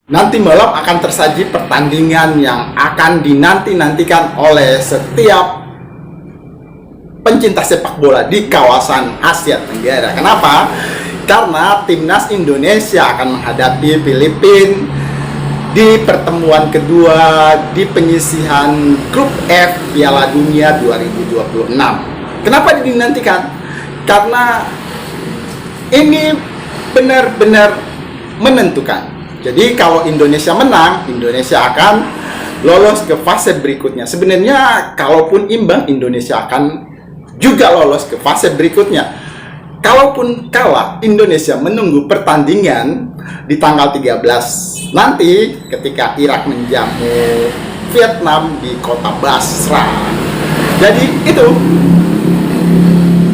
Nanti malam akan tersaji pertandingan yang akan dinanti-nantikan oleh setiap pencinta sepak bola di kawasan Asia Tenggara. Kenapa? Karena timnas Indonesia akan menghadapi Filipina di pertemuan kedua di penyisihan grup F Piala Dunia 2026. Kenapa dinantikan? Karena ini benar-benar menentukan. Jadi kalau Indonesia menang, Indonesia akan lolos ke fase berikutnya. Sebenarnya kalaupun imbang, Indonesia akan juga lolos ke fase berikutnya. Kalaupun kalah, Indonesia menunggu pertandingan di tanggal 13 nanti ketika Irak menjamu Vietnam di kota Basra. Jadi itu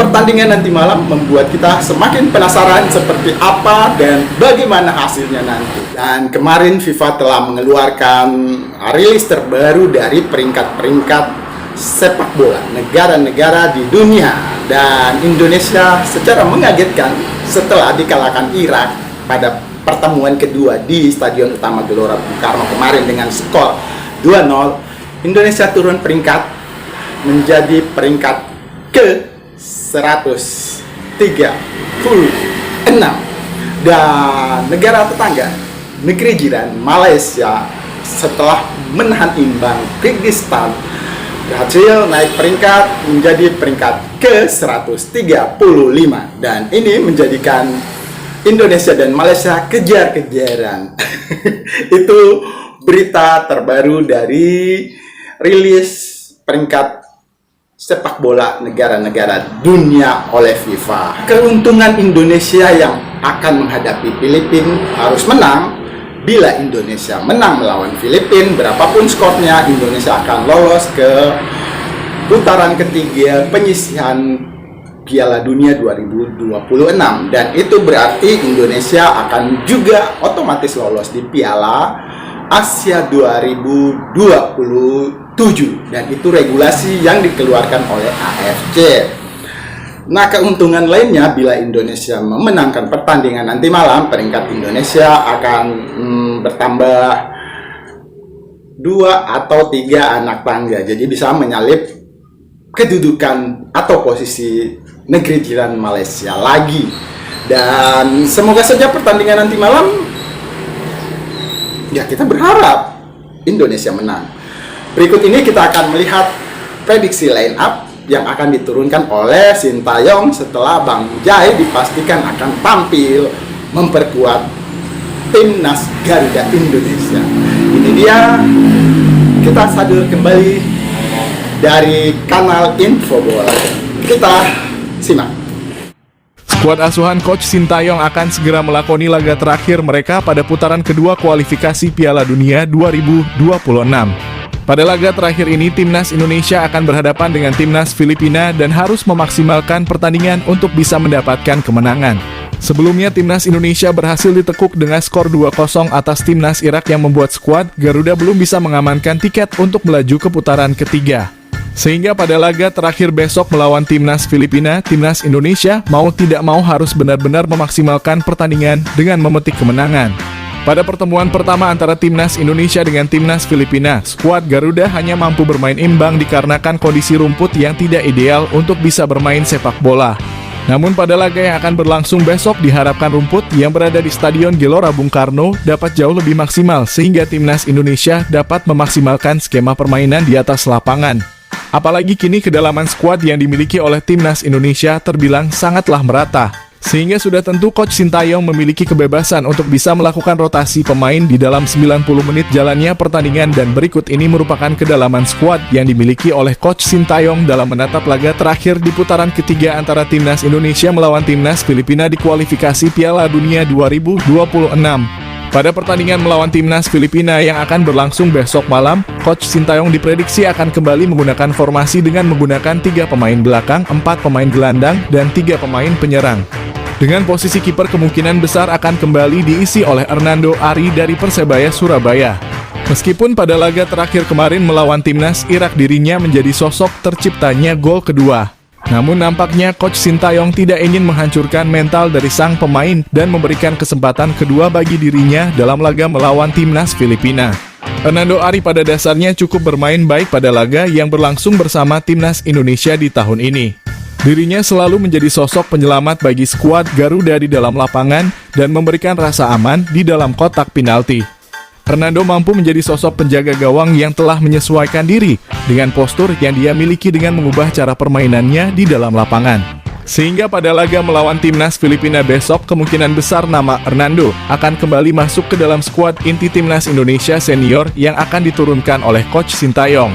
pertandingan nanti malam membuat kita semakin penasaran seperti apa dan bagaimana hasilnya nanti. Dan kemarin FIFA telah mengeluarkan rilis terbaru dari peringkat-peringkat sepak bola negara-negara di dunia, dan Indonesia secara mengagetkan setelah dikalahkan Irak pada pertemuan kedua di Stadion Utama Gelora Bung Karno kemarin dengan skor 2-0. Indonesia turun peringkat menjadi peringkat ke 136, dan negara tetangga, negeri jiran Malaysia setelah menahan imbang Kyrgyzstan berhasil naik peringkat menjadi peringkat ke 135, dan ini menjadikan Indonesia dan Malaysia kejar-kejaran. Itu berita terbaru dari rilis peringkat sepak bola negara-negara dunia oleh FIFA. Keuntungan Indonesia yang akan menghadapi Filipina harus menang. Bila Indonesia menang melawan Filipina, berapapun skornya, Indonesia akan lolos ke putaran ketiga penyisihan Piala Dunia 2026, dan itu berarti Indonesia akan juga otomatis lolos di Piala Asia 2027, dan itu regulasi yang dikeluarkan oleh AFC. Nah, keuntungan lainnya bila Indonesia memenangkan pertandingan nanti malam, peringkat Indonesia akan bertambah 2 atau 3 anak tangga. Jadi bisa menyalip kedudukan atau posisi negeri jiran Malaysia lagi. Dan semoga saja pertandingan nanti malam, ya kita berharap Indonesia menang. Berikut ini kita akan melihat prediksi line up yang akan diturunkan oleh Sintayong setelah Bang Jai dipastikan akan tampil memperkuat timnas Garuda Indonesia. Ini dia, kita sadur kembali dari kanal Info Bola. Kita simak. Skuad asuhan Coach Sintayong akan segera melakoni laga terakhir mereka pada putaran kedua kualifikasi Piala Dunia 2026. Pada laga terakhir ini, Timnas Indonesia akan berhadapan dengan Timnas Filipina dan harus memaksimalkan pertandingan untuk bisa mendapatkan kemenangan. Sebelumnya, Timnas Indonesia berhasil ditekuk dengan skor 2-0 atas Timnas Irak yang membuat skuad Garuda belum bisa mengamankan tiket untuk melaju ke putaran ketiga. Sehingga pada laga terakhir besok melawan Timnas Filipina, Timnas Indonesia mau tidak mau harus benar-benar memaksimalkan pertandingan dengan memetik kemenangan. Pada pertemuan pertama antara Timnas Indonesia dengan Timnas Filipina, skuad Garuda hanya mampu bermain imbang dikarenakan kondisi rumput yang tidak ideal untuk bisa bermain sepak bola. Namun pada laga yang akan berlangsung besok diharapkan rumput yang berada di Stadion Gelora Bung Karno dapat jauh lebih maksimal sehingga Timnas Indonesia dapat memaksimalkan skema permainan di atas lapangan. Apalagi kini kedalaman skuad yang dimiliki oleh Timnas Indonesia terbilang sangatlah merata. Sehingga sudah tentu Coach Sintayong memiliki kebebasan untuk bisa melakukan rotasi pemain di dalam 90 menit jalannya pertandingan, dan berikut ini merupakan kedalaman skuad yang dimiliki oleh Coach Sintayong dalam menatap laga terakhir di putaran ketiga antara Timnas Indonesia melawan Timnas Filipina di kualifikasi Piala Dunia 2026. Pada pertandingan melawan Timnas Filipina yang akan berlangsung besok malam, Coach Sintayong diprediksi akan kembali menggunakan formasi dengan menggunakan 3 pemain belakang, 4 pemain gelandang, dan 3 pemain penyerang. Dengan posisi kiper kemungkinan besar akan kembali diisi oleh Hernando Ari dari Persebaya Surabaya. Meskipun pada laga terakhir kemarin melawan Timnas Irak dirinya menjadi sosok terciptanya gol kedua. Namun nampaknya Coach Sintayong tidak ingin menghancurkan mental dari sang pemain dan memberikan kesempatan kedua bagi dirinya dalam laga melawan timnas Filipina. Hernando Ari pada dasarnya cukup bermain baik pada laga yang berlangsung bersama timnas Indonesia di tahun ini. Dirinya selalu menjadi sosok penyelamat bagi skuad Garuda di dalam lapangan dan memberikan rasa aman di dalam kotak penalti. Hernando mampu menjadi sosok penjaga gawang yang telah menyesuaikan diri dengan postur yang dia miliki dengan mengubah cara permainannya di dalam lapangan. Sehingga pada laga melawan timnas Filipina besok, kemungkinan besar nama Hernando akan kembali masuk ke dalam skuad inti timnas Indonesia senior yang akan diturunkan oleh Coach Sintayong.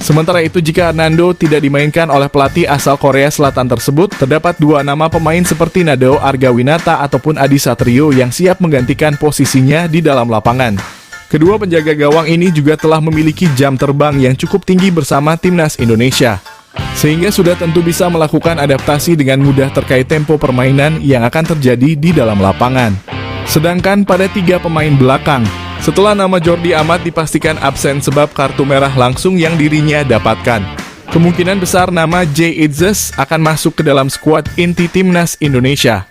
Sementara itu, jika Hernando tidak dimainkan oleh pelatih asal Korea Selatan tersebut, terdapat dua nama pemain seperti Nadeo Argawinata ataupun Adi Satrio yang siap menggantikan posisinya di dalam lapangan. Kedua penjaga gawang ini juga telah memiliki jam terbang yang cukup tinggi bersama timnas Indonesia, sehingga sudah tentu bisa melakukan adaptasi dengan mudah terkait tempo permainan yang akan terjadi di dalam lapangan. Sedangkan pada tiga pemain belakang, setelah nama Jordi Amat dipastikan absen sebab kartu merah langsung yang dirinya dapatkan, kemungkinan besar nama Jay Itzes akan masuk ke dalam skuad inti timnas Indonesia.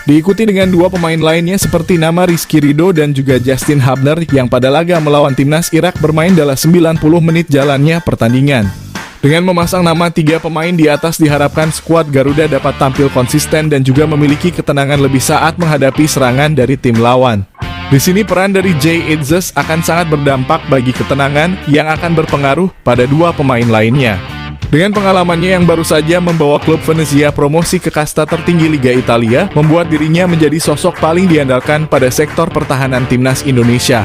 Diikuti dengan dua pemain lainnya seperti nama Rizky Ridho dan juga Justin Hubner yang pada laga melawan timnas Irak bermain dalam 90 menit jalannya pertandingan. Dengan memasang nama tiga pemain di atas, diharapkan skuad Garuda dapat tampil konsisten dan juga memiliki ketenangan lebih saat menghadapi serangan dari tim lawan. Di sini peran dari Jay Itzes akan sangat berdampak bagi ketenangan yang akan berpengaruh pada dua pemain lainnya. Dengan pengalamannya yang baru saja membawa klub Venezia promosi ke kasta tertinggi Liga Italia, membuat dirinya menjadi sosok paling diandalkan pada sektor pertahanan timnas Indonesia.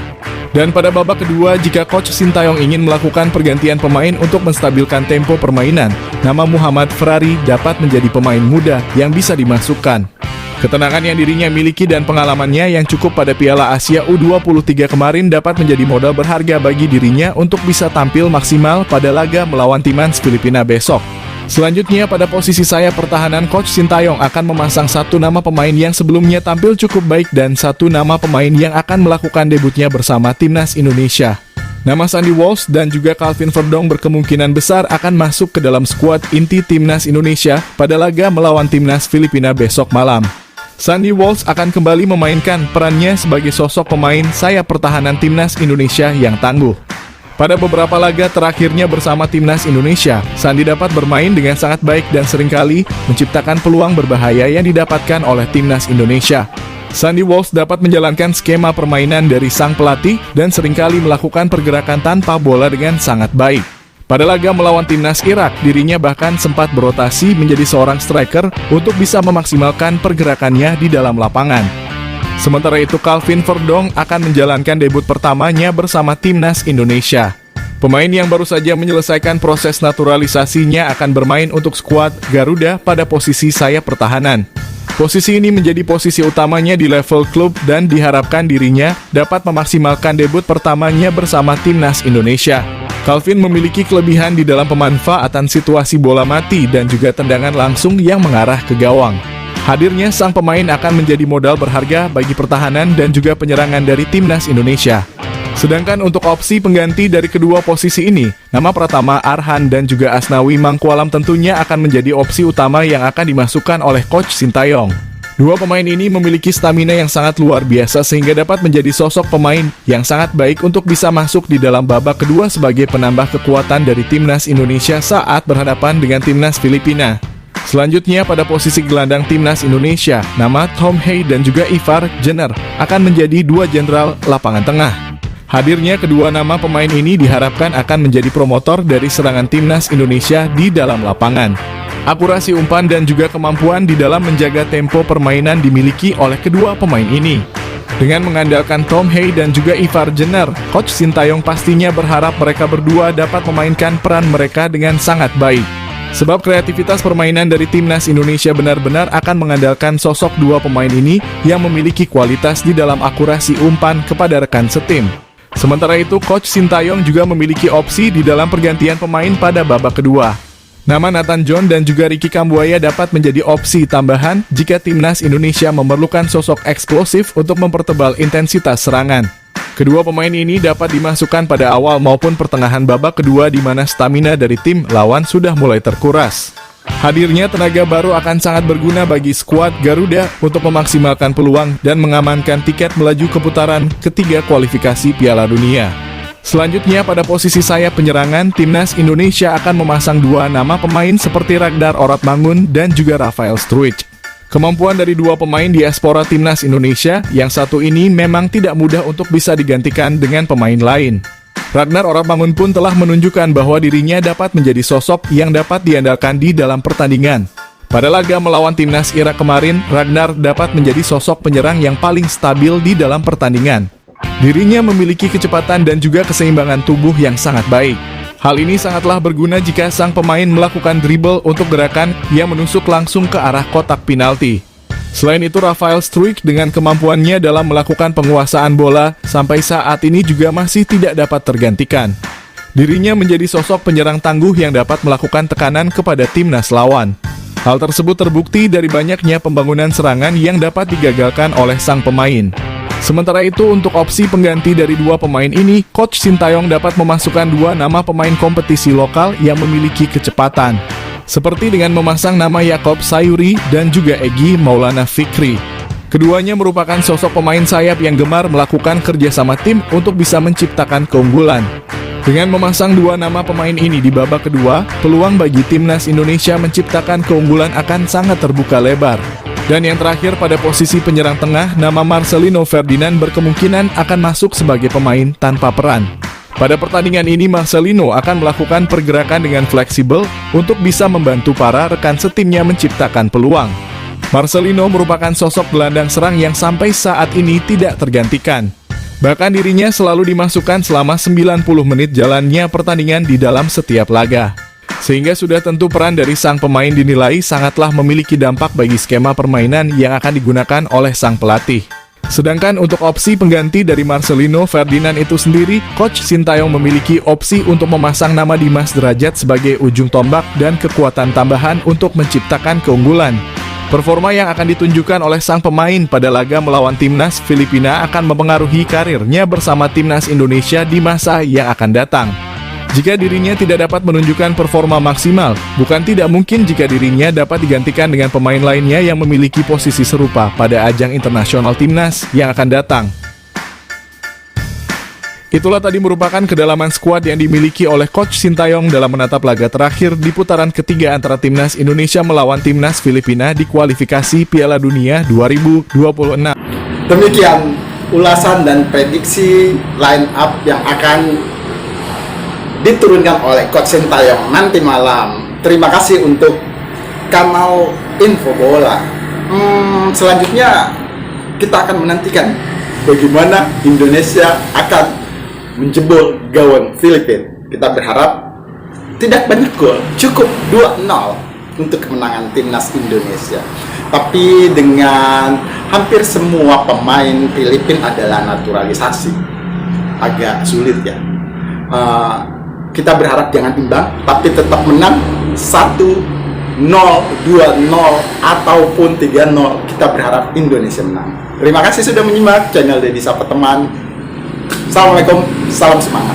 Dan pada babak kedua, jika Coach Sintayong ingin melakukan pergantian pemain untuk menstabilkan tempo permainan, nama Muhammad Ferrari dapat menjadi pemain muda yang bisa dimasukkan. Ketenangan yang dirinya miliki dan pengalamannya yang cukup pada Piala Asia U23 kemarin dapat menjadi modal berharga bagi dirinya untuk bisa tampil maksimal pada laga melawan timnas Filipina besok. Selanjutnya, pada posisi sayap pertahanan, Coach Sintayong akan memasang satu nama pemain yang sebelumnya tampil cukup baik dan satu nama pemain yang akan melakukan debutnya bersama timnas Indonesia. Nama Sandy Walsh dan juga Calvin Verdong berkemungkinan besar akan masuk ke dalam skuad inti timnas Indonesia pada laga melawan timnas Filipina besok malam. Sandy Walsh akan kembali memainkan perannya sebagai sosok pemain sayap pertahanan timnas Indonesia yang tangguh. Pada beberapa laga terakhirnya bersama timnas Indonesia, Sandy dapat bermain dengan sangat baik dan seringkali menciptakan peluang berbahaya yang didapatkan oleh timnas Indonesia. Sandy Walsh dapat menjalankan skema permainan dari sang pelatih dan seringkali melakukan pergerakan tanpa bola dengan sangat baik. Pada laga melawan timnas Irak, dirinya bahkan sempat berotasi menjadi seorang striker untuk bisa memaksimalkan pergerakannya di dalam lapangan. Sementara itu, Calvin Verdong akan menjalankan debut pertamanya bersama timnas Indonesia. Pemain yang baru saja menyelesaikan proses naturalisasinya akan bermain untuk skuad Garuda pada posisi sayap pertahanan. Posisi ini menjadi posisi utamanya di level klub dan diharapkan dirinya dapat memaksimalkan debut pertamanya bersama timnas Indonesia. Calvin memiliki kelebihan di dalam pemanfaatan situasi bola mati dan juga tendangan langsung yang mengarah ke gawang. Hadirnya sang pemain akan menjadi modal berharga bagi pertahanan dan juga penyerangan dari timnas Indonesia. Sedangkan untuk opsi pengganti dari kedua posisi ini, nama Pratama Arhan dan juga Asnawi Mangkualam tentunya akan menjadi opsi utama yang akan dimasukkan oleh Coach Sintayong. Dua pemain ini memiliki stamina yang sangat luar biasa sehingga dapat menjadi sosok pemain yang sangat baik untuk bisa masuk di dalam babak kedua sebagai penambah kekuatan dari timnas Indonesia saat berhadapan dengan timnas Filipina. Selanjutnya, pada posisi gelandang timnas Indonesia, nama Tom Hay dan juga Ivar Jenner akan menjadi dua jenderal lapangan tengah. Hadirnya kedua nama pemain ini diharapkan akan menjadi promotor dari serangan timnas Indonesia di dalam lapangan. Akurasi umpan dan juga kemampuan di dalam menjaga tempo permainan dimiliki oleh kedua pemain ini. Dengan mengandalkan Tom Hay dan juga Ivar Jenner, Coach Sintayong pastinya berharap mereka berdua dapat memainkan peran mereka dengan sangat baik. Sebab kreativitas permainan dari timnas Indonesia benar-benar akan mengandalkan sosok dua pemain ini yang memiliki kualitas di dalam akurasi umpan kepada rekan setim. Sementara itu, Coach Sintayong juga memiliki opsi di dalam pergantian pemain pada babak kedua. Nama Nathan John dan juga Ricky Kambuaya dapat menjadi opsi tambahan jika timnas Indonesia memerlukan sosok eksplosif untuk mempertebal intensitas serangan. Kedua pemain ini dapat dimasukkan pada awal maupun pertengahan babak kedua di mana stamina dari tim lawan sudah mulai terkuras. Hadirnya tenaga baru akan sangat berguna bagi skuad Garuda untuk memaksimalkan peluang dan mengamankan tiket melaju ke putaran ketiga kualifikasi Piala Dunia. Selanjutnya pada posisi sayap penyerangan, Timnas Indonesia akan memasang dua nama pemain seperti Ragnar Oratmangun dan juga Rafael Struijk. Kemampuan dari dua pemain diaspora Timnas Indonesia, yang satu ini memang tidak mudah untuk bisa digantikan dengan pemain lain. Ragnar Oratmangun pun telah menunjukkan bahwa dirinya dapat menjadi sosok yang dapat diandalkan di dalam pertandingan. Pada laga melawan Timnas Irak kemarin, Ragnar dapat menjadi sosok penyerang yang paling stabil di dalam pertandingan. Dirinya memiliki kecepatan dan juga keseimbangan tubuh yang sangat baik. Hal ini sangatlah berguna jika sang pemain melakukan dribble untuk gerakan yang menusuk langsung ke arah kotak penalti. Selain itu, Rafael Struijk dengan kemampuannya dalam melakukan penguasaan bola sampai saat ini juga masih tidak dapat tergantikan. Dirinya menjadi sosok penyerang tangguh yang dapat melakukan tekanan kepada timnas lawan. Hal tersebut terbukti dari banyaknya pembangunan serangan yang dapat digagalkan oleh sang pemain. Sementara itu, untuk opsi pengganti dari dua pemain ini, Coach Sintayong dapat memasukkan dua nama pemain kompetisi lokal yang memiliki kecepatan, seperti dengan memasang nama Yakob Sayuri dan juga Egy Maulana Fikri. Keduanya merupakan sosok pemain sayap yang gemar melakukan kerjasama tim untuk bisa menciptakan keunggulan. Dengan memasang dua nama pemain ini di babak kedua, peluang bagi Timnas Indonesia menciptakan keunggulan akan sangat terbuka lebar. Dan yang terakhir, pada posisi penyerang tengah, nama Marcelino Ferdinand berkemungkinan akan masuk sebagai pemain tanpa peran. Pada pertandingan ini, Marcelino akan melakukan pergerakan dengan fleksibel untuk bisa membantu para rekan setimnya menciptakan peluang. Marcelino merupakan sosok gelandang serang yang sampai saat ini tidak tergantikan. Bahkan dirinya selalu dimasukkan selama 90 menit jalannya pertandingan di dalam setiap laga. Sehingga sudah tentu peran dari sang pemain dinilai sangatlah memiliki dampak bagi skema permainan yang akan digunakan oleh sang pelatih. Sedangkan untuk opsi pengganti dari Marcelino Ferdinand itu sendiri, Coach Sintayong memiliki opsi untuk memasang nama Dimas Derajat sebagai ujung tombak dan kekuatan tambahan untuk menciptakan keunggulan. Performa yang akan ditunjukkan oleh sang pemain pada laga melawan Timnas Filipina akan mempengaruhi karirnya bersama Timnas Indonesia di masa yang akan datang. Jika dirinya tidak dapat menunjukkan performa maksimal, bukan tidak mungkin jika dirinya dapat digantikan dengan pemain lainnya yang memiliki posisi serupa pada ajang internasional timnas yang akan datang. Itulah tadi merupakan kedalaman skuad yang dimiliki oleh Coach Sintayong dalam menatap laga terakhir di putaran ketiga antara Timnas Indonesia melawan Timnas Filipina di kualifikasi Piala Dunia 2026. Demikian ulasan dan prediksi line up yang akan diturunkan oleh Coach Sintayong nanti malam. Terima kasih untuk kanal Info Bola. Selanjutnya kita akan menantikan bagaimana Indonesia akan menjebol gawang Filipina. Kita berharap tidak banyak gol, cukup 2-0 untuk kemenangan timnas Indonesia. Tapi dengan hampir semua pemain Filipina adalah naturalisasi, agak sulit ya. Kita berharap jangan imbang, tapi tetap menang 1-0, 2-0, ataupun 3-0. Kita berharap Indonesia menang. Terima kasih sudah menyimak channel Deddy Sapa Teman. Assalamualaikum, salam semangat.